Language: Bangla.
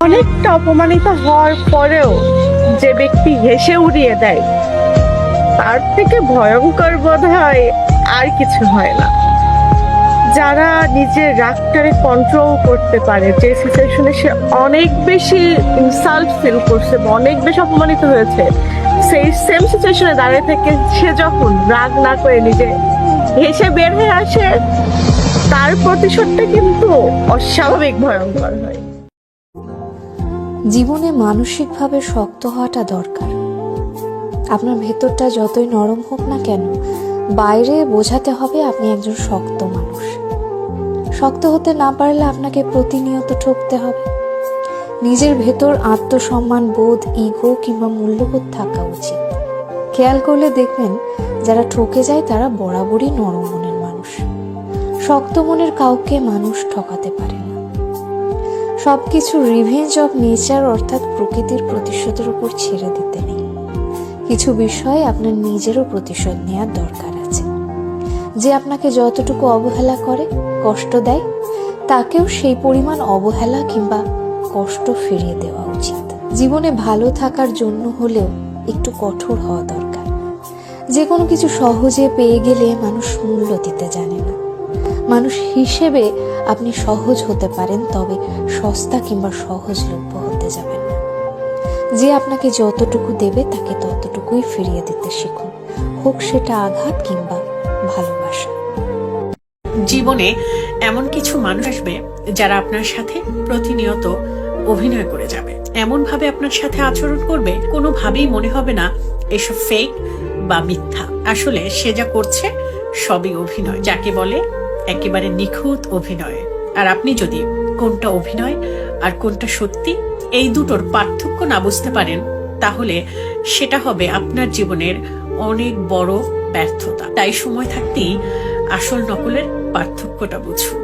অনেকটা অপমানিত হওয়ার পরেও যে ব্যক্তি হেসে উড়িয়ে দেয়, তার থেকে ভয়ঙ্কর বোধ হয় আর কিছু হয় না। যারা নিজের রাগটারে কন্ট্রোল করতে পারে, যে সিচুয়েশনে সে অনেক বেশি ইনসাল্ট ফিল করছে বা অনেক বেশি অপমানিত হয়েছে, সেই সেম সিচুয়েশনে দাঁড়িয়ে থেকে সে যখন রাগ না করে নিজে হেসে বের হয়ে আসে, তার প্রতিশোধটা কিন্তু অস্বাভাবিক ভয়ঙ্কর হয়। জীবনে মানসিকভাবে শক্ত হওয়াটা দরকার। আপনার ভেতরটা যতই নরম হোক না কেন, বাইরে বোঝাতে হবে আপনি একজন শক্ত মানুষ। শক্ত হতে না পারলে আপনাকে প্রতিনিয়ত ঠকতে হবে। নিজের ভেতর আত্মসম্মান বোধ, ইগো কিংবা মূল্যবোধ থাকা উচিত। খেয়াল করলে দেখবেন যারা ঠকে যায় তারা বরাবরই নরম মনের মানুষ। শক্ত মনের কাউকে মানুষ ঠকাতে পারে না। সবকিছু রিভেঞ্জ অফ নেচার অর্থাৎ প্রকৃতির প্রতিশোধের উপর ছেড়ে দিতে নেই। কিছু বিষয়ে আপনার নিজেরও প্রতিশোধ নেওয়ার দরকার আছে। যে আপনাকে যতটুকু অবহেলা করে, কষ্ট দেয়, তাকেও সেই পরিমাণ অবহেলা কিংবা কষ্ট ফিরিয়ে দেওয়া উচিত। জীবনে ভালো থাকার জন্য হলেও একটু কঠোর হওয়া দরকার। যে কোনো কিছু সহজে পেয়ে গেলে মানুষ মূল্য দিতে জানে না। মানুষ হিসেবে আপনি সহজ হতে পারেন, তবে সস্তা কিংবা সহজলভ্য হতে যাবেন না। যে আপনাকে যতটুকু দেবে তাকে ততটুকুই ফিরিয়ে দিতে শিখুন, হোক সেটা আঘাত কিংবা ভালোবাসা। জীবনে এমন কিছু মানুষ আসবে যারা আপনার সাথে প্রতিনিয়ত অভিনয় করে যাবে, এমন ভাবে আপনার সাথে আচরণ করবে কোনোভাবেই মনে হবে না এসব ফেক বা মিথ্যা। আসলে সে যা করছে সবই অভিনয়, যাকে বলে একেবারে নিখুঁত অভিনয়। আর আপনি যদি কোনটা অভিনয় আর কোনটা সত্যি এই দুটোর পার্থক্য না বুঝতে পারেন, তাহলে সেটা হবে আপনার জীবনের অনেক বড় ব্যর্থতা। তাই সময় থাকতেই আসল নকলের পার্থক্যটা বুঝুন।